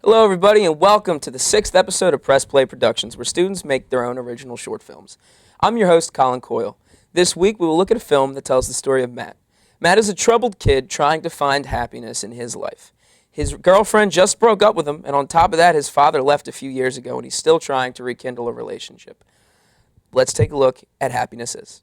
Hello, everybody, and welcome to the 6th episode of Press Play Productions, where students make their own original short films. I'm your host, Colin Coyle. This week, we will look at a film that tells the story of Matt. Matt is a troubled kid trying to find happiness in his life. His girlfriend just broke up with him, and on top of that, his father left a few years ago, and he's still trying to rekindle a relationship. Let's take a look at Happiness Is.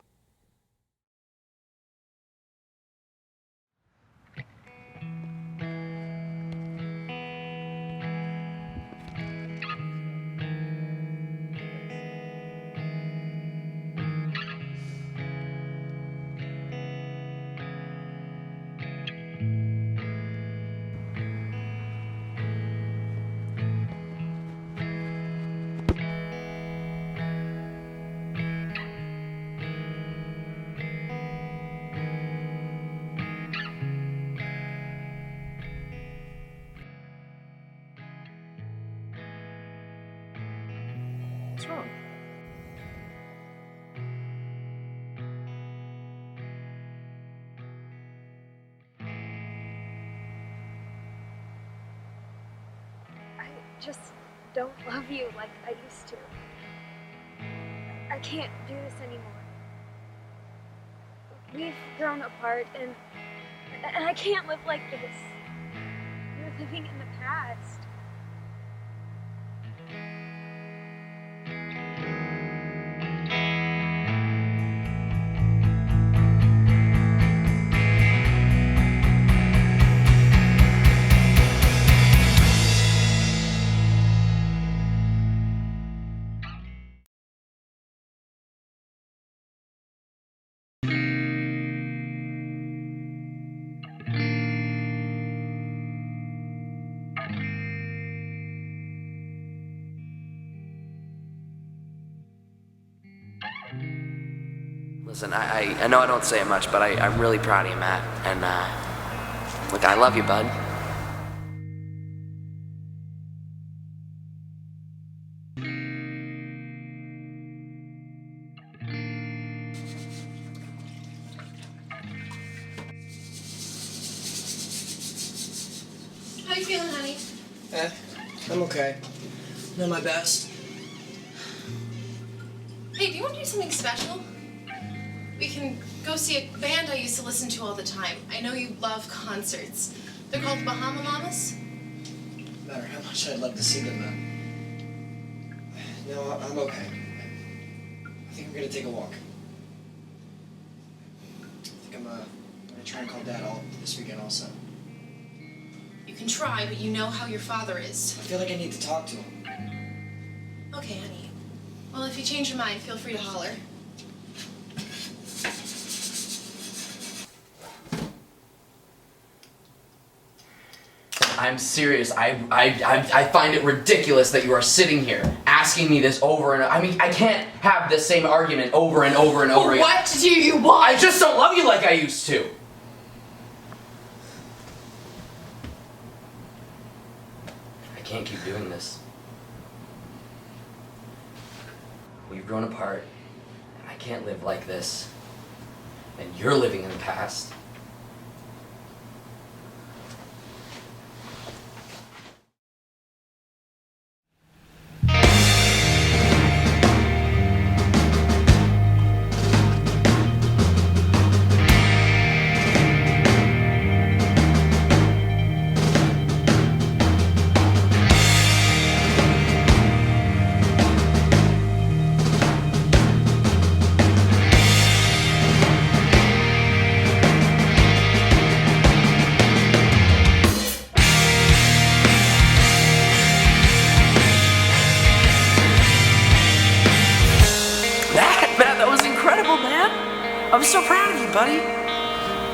What's wrong? I just don't love you like I used to. I can't do this anymore. We've grown apart and I can't live like this. You're living in the past. Listen, I know I don't say it much, but I'm really proud of you, Matt. And, look, I love you, bud. How you feeling, honey? I'm okay. Not my best. Hey, do you want to do something special? We can go see a band I used to listen to all the time. I know you love concerts. They're called the Bahama Mamas. No matter how much I'd love to see them, no, I'm okay. I think I'm gonna take a walk. I think I'm gonna try and call Dad all this weekend also. You can try, but you know how your father is. I feel like I need to talk to him. Okay, honey. Well, if you change your mind, feel free to holler. I'm serious. I find it ridiculous that you are sitting here asking me this over and over. I mean, I can't have the same argument over and over and over again. What do you want? I just don't love you like I used to. I can't keep doing this. We've grown apart, and I can't live like this. And you're living in the past. I'm so proud of you, buddy.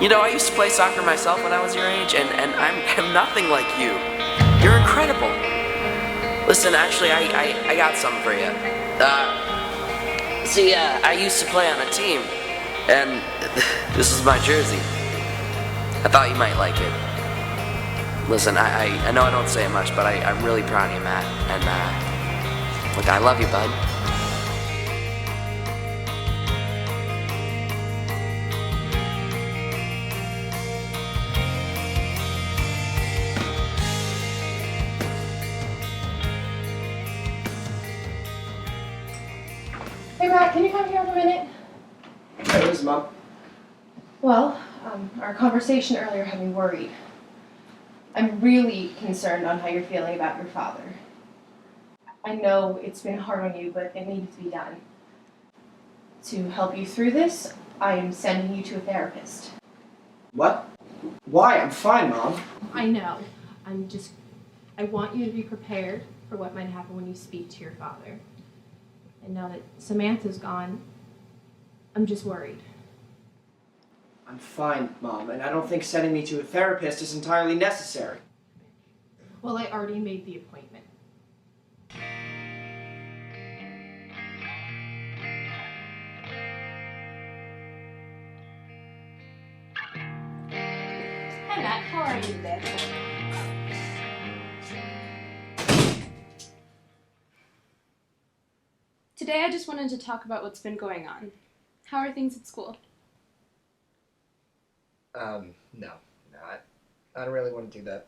You know, I used to play soccer myself when I was your age, and I'm nothing like you. You're incredible. Listen, actually, I got something for you. See, I used to play on a team, and this is my jersey. I thought you might like it. Listen, I know I don't say it much, but I'm really proud of you, Matt. And, look, I love you, bud. Hey Matt, can you come here for a minute? Hey, this is Mom. Well, our conversation earlier had me worried. I'm really concerned on how you're feeling about your father. I know it's been hard on you, but it needed to be done. To help you through this, I am sending you to a therapist. What? Why? I'm fine, Mom. I know. I want you to be prepared for what might happen when you speak to your father. And now that Samantha's gone, I'm just worried. I'm fine, Mom, and I don't think sending me to a therapist is entirely necessary. Well, I already made the appointment. Hi Matt, how are you today? Today I just wanted to talk about what's been going on. How are things at school? No. I don't really want to do that.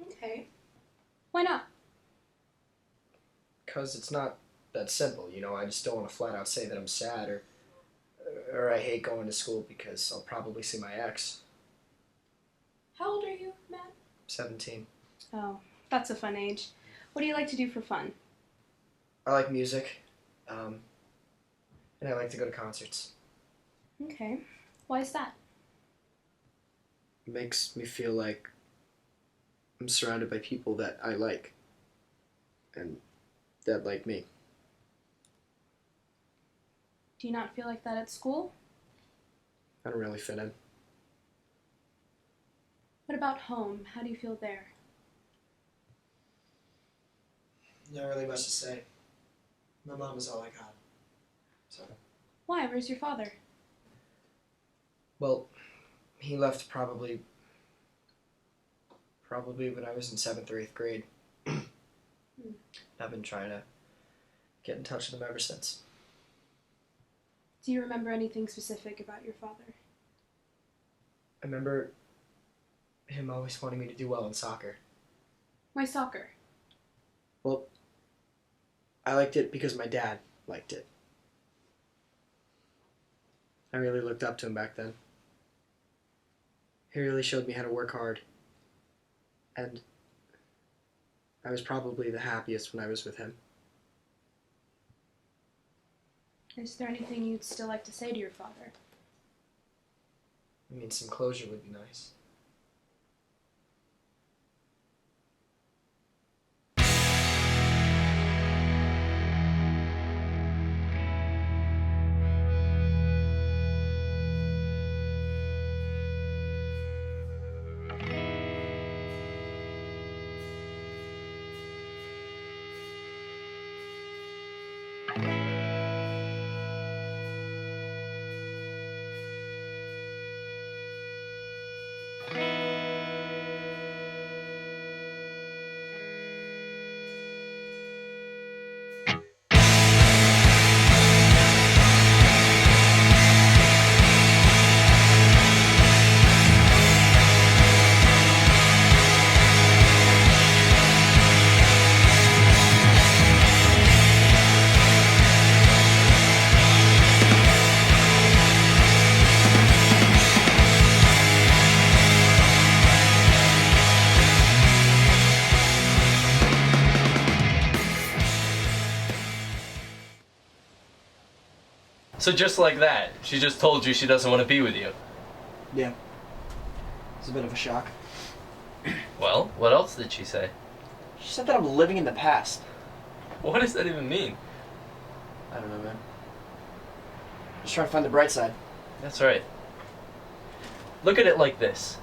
Okay. Why not? Because it's not that simple, you know? I just don't want to flat out say that I'm sad or I hate going to school because I'll probably see my ex. How old are you, Matt? 17. Oh, that's a fun age. What do you like to do for fun? I like music, and I like to go to concerts. Okay. Why is that? It makes me feel like I'm surrounded by people that I like and that like me. Do you not feel like that at school? I don't really fit in. What about home? How do you feel there? Not really much to say. My mom is all I got. So. Why? Where's your father? Well, he left probably when I was in 7th or 8th grade. I've been trying to get in touch with him ever since. Do you remember anything specific about your father? I remember him always wanting me to do well in soccer. Why soccer? Well, I liked it because my dad liked it. I really looked up to him back then. He really showed me how to work hard. And I was probably the happiest when I was with him. Is there anything you'd still like to say to your father? I mean, some closure would be nice. So just like that, she just told you she doesn't want to be with you. Yeah. It's a bit of a shock. Well, what else did she say? She said that I'm living in the past. What does that even mean? I don't know, man. Just trying to find the bright side. That's right. Look at it like this.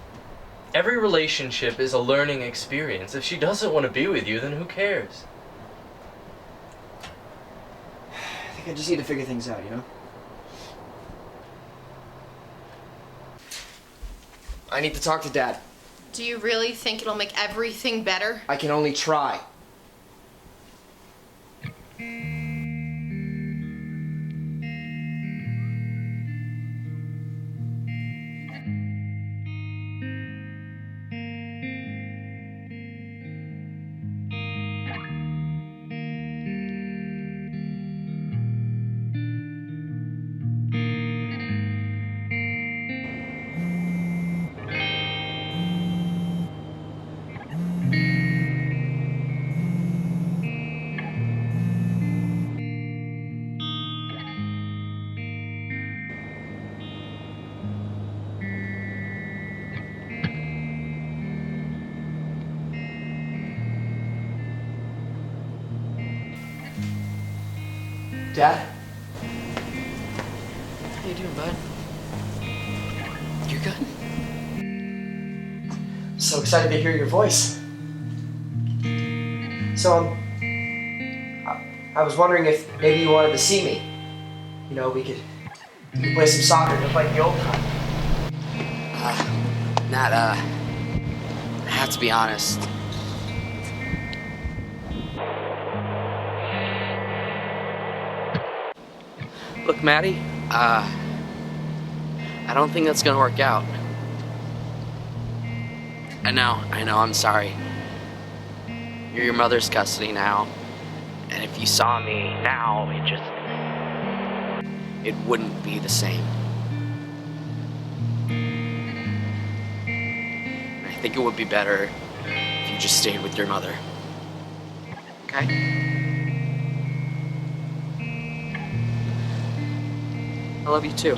Every relationship is a learning experience. If she doesn't want to be with you, then who cares? I think I just need to figure things out, you know? I need to talk to Dad. Do you really think it'll make everything better? I can only try. Dad? How you doing, bud? You're good? So excited to hear your voice. So, I was wondering if maybe you wanted to see me. You know, we could play some soccer just like the old time. I have to be honest. Look, Maddie, I don't think that's gonna work out. I know, I'm sorry. You're your mother's custody now. And if you saw me now, it wouldn't be the same. And I think it would be better if you just stayed with your mother. Okay? I love you too.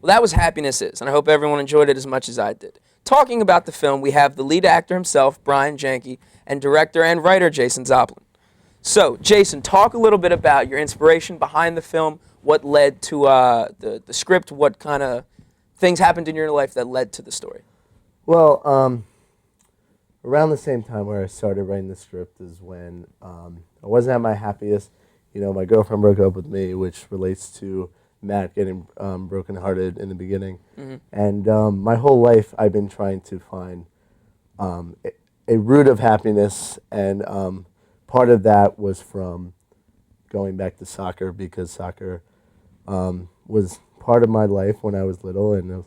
Well, that was Happiness Is, and I hope everyone enjoyed it as much as I did. Talking about the film, we have the lead actor himself, Brian Janke, and director and writer Jason Zoplin. So, Jason, talk a little bit about your inspiration behind the film, what led to the script, what kind of things happened in your life that led to the story. Well, around the same time where I started writing the script is when I wasn't at my happiest. You know, my girlfriend broke up with me, which relates to Matt getting brokenhearted in the beginning. Mm-hmm. And my whole life I've been trying to find a root of happiness, and part of that was from going back to soccer, because soccer was part of my life when I was little, and it was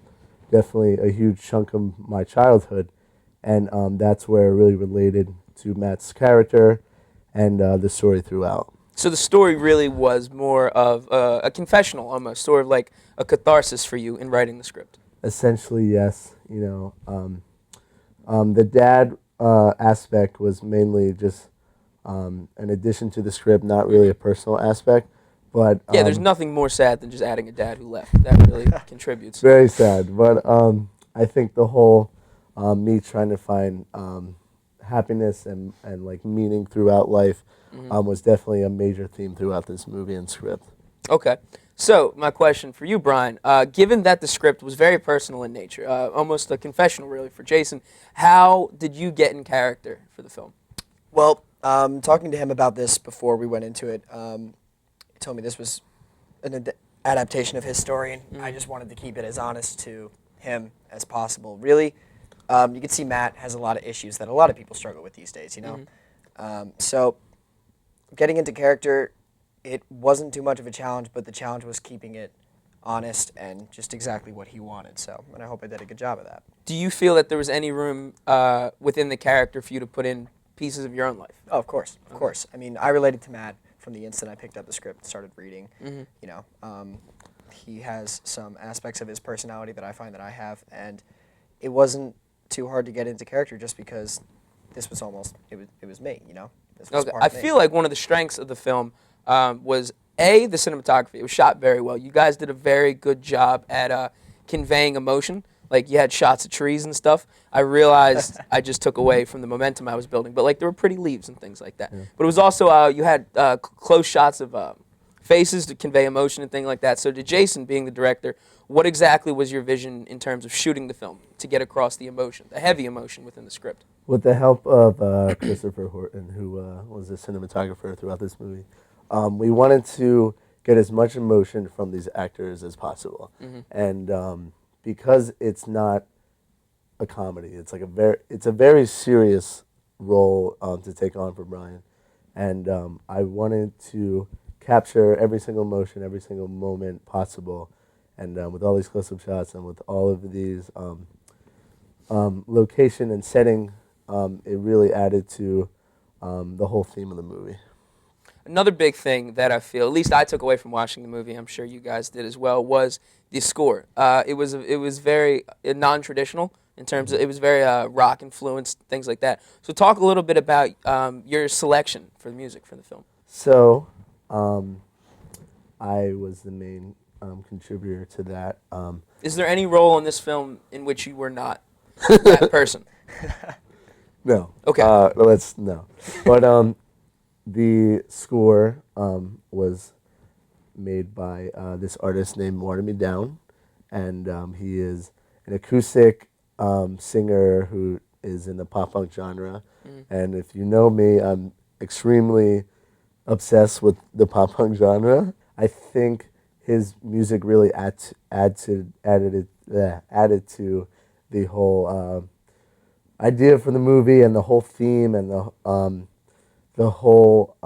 definitely a huge chunk of my childhood. And that's where it really related to Matt's character and the story throughout. So the story really was more of a confessional, almost, sort of like a catharsis for you in writing the script. Essentially, yes. You know, the dad aspect was mainly just an addition to the script, not really a personal aspect. But yeah, there's nothing more sad than just adding a dad who left. That really contributes. Very sad. But I think the whole me trying to find happiness and like meaning throughout life was definitely a major theme throughout this movie and script. Okay. So my question for you, Brian, given that the script was very personal in nature, almost a confessional really for Jason, how did you get in character for the film? Well, talking to him about this before we went into it, he told me this was an adaptation of his story, and I just wanted to keep it as honest to him as possible. Really, you can see Matt has a lot of issues that a lot of people struggle with these days, you know? So getting into character, it wasn't too much of a challenge, but the challenge was keeping it honest and just exactly what he wanted. So, and I hope I did a good job of that. Do you feel that there was any room within the character for you to put in pieces of your own life? Oh, of course, of course. I mean, I related to Matt from the instant I picked up the script and started reading. You know, he has some aspects of his personality that I find that I have, and it wasn't too hard to get into character just because this was almost, it was me, you know? This was part I of me. feel like one of the strengths of the film was the cinematography. It was shot very well. You guys did a very good job at conveying emotion. Like, you had shots of trees and stuff. I realized I just took away from the momentum I was building. But, like, there were pretty leaves and things like that. But it was also, you had close shots of faces to convey emotion and things like that. So to Jason, being the director, what exactly was your vision in terms of shooting the film to get across the emotion, the heavy emotion within the script? With the help of Christopher Horton, who was the cinematographer throughout this movie, we wanted to get as much emotion from these actors as possible. And because it's not a comedy, it's like it's a very serious role to take on for Brian. And I wanted to capture every single emotion, every single moment possible. And with all these close-up shots and with all of these location and setting, it really added to the whole theme of the movie. Another big thing that I feel, at least I took away from watching the movie, I'm sure you guys did as well, was the score. It was very non-traditional in terms of, it was very rock influenced, things like that. So talk a little bit about your selection for the music for the film. So I was the main contributor to that. Is there any role in this film in which you were not that person? No. Okay. No. But the score was made by this artist named Water Me Down, and he is an acoustic singer who is in the pop punk genre. And if you know me, I'm extremely obsessed with the pop punk genre. I think his music really added to the whole idea for the movie and the whole theme and the whole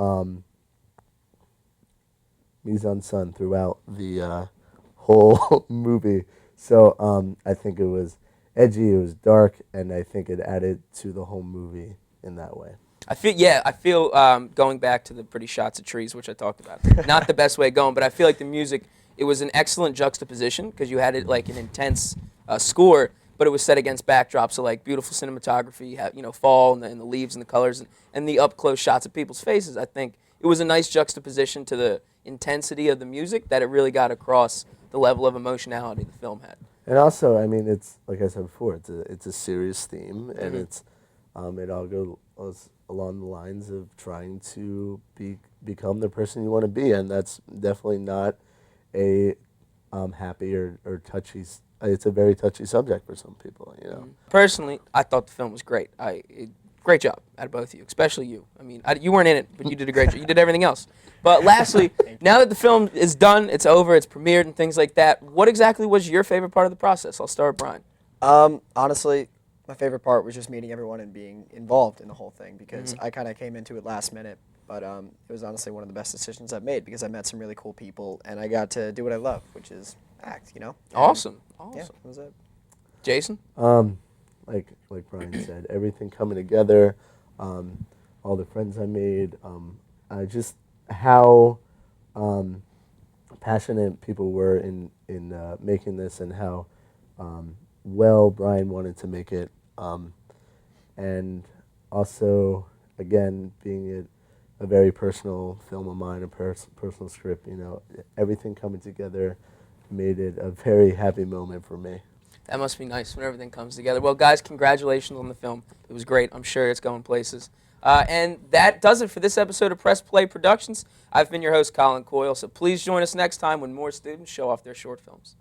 mise en scène throughout the whole movie. So I think it was edgy, it was dark, and I think it added to the whole movie in that way. I feel going back to the pretty shots of trees, which I talked about, not the best way of going, but I feel like the music, it was an excellent juxtaposition because you had it like an intense score, but it was set against backdrops, so like beautiful cinematography, fall and the leaves and the colors and the up close shots of people's faces. I think it was a nice juxtaposition to the intensity of the music that it really got across the level of emotionality the film had. And also, I mean, it's like I said before, it's a serious theme, and it all goes along the lines of trying to become the person you want to be, and that's definitely not a happy or touchy. It's a very touchy subject for some people, you know. Personally, I thought the film was great. Great job out of both of you, especially you. I mean, you weren't in it, but you did a great job. You did everything else. But lastly, now that the film is done, it's over, it's premiered and things like that, what exactly was your favorite part of the process? I'll start with Brian. Honestly, my favorite part was just meeting everyone and being involved in the whole thing because I kind of came into it last minute, but it was honestly one of the best decisions I've made because I met some really cool people and I got to do what I love, which is act, you know? Awesome. Yeah, that was it. Jason? Like Brian said, everything coming together, all the friends I made, just how passionate people were in making this and how well Brian wanted to make it, and also again being a very personal film of mine, a personal script, everything coming together made it a very happy moment for me. That must be nice when everything comes together. Well, guys, congratulations on the film. It was great. I'm sure it's going places. And that does it for this episode of Press Play Productions. I've been your host, Colin Coyle, so please join us next time when more students show off their short films.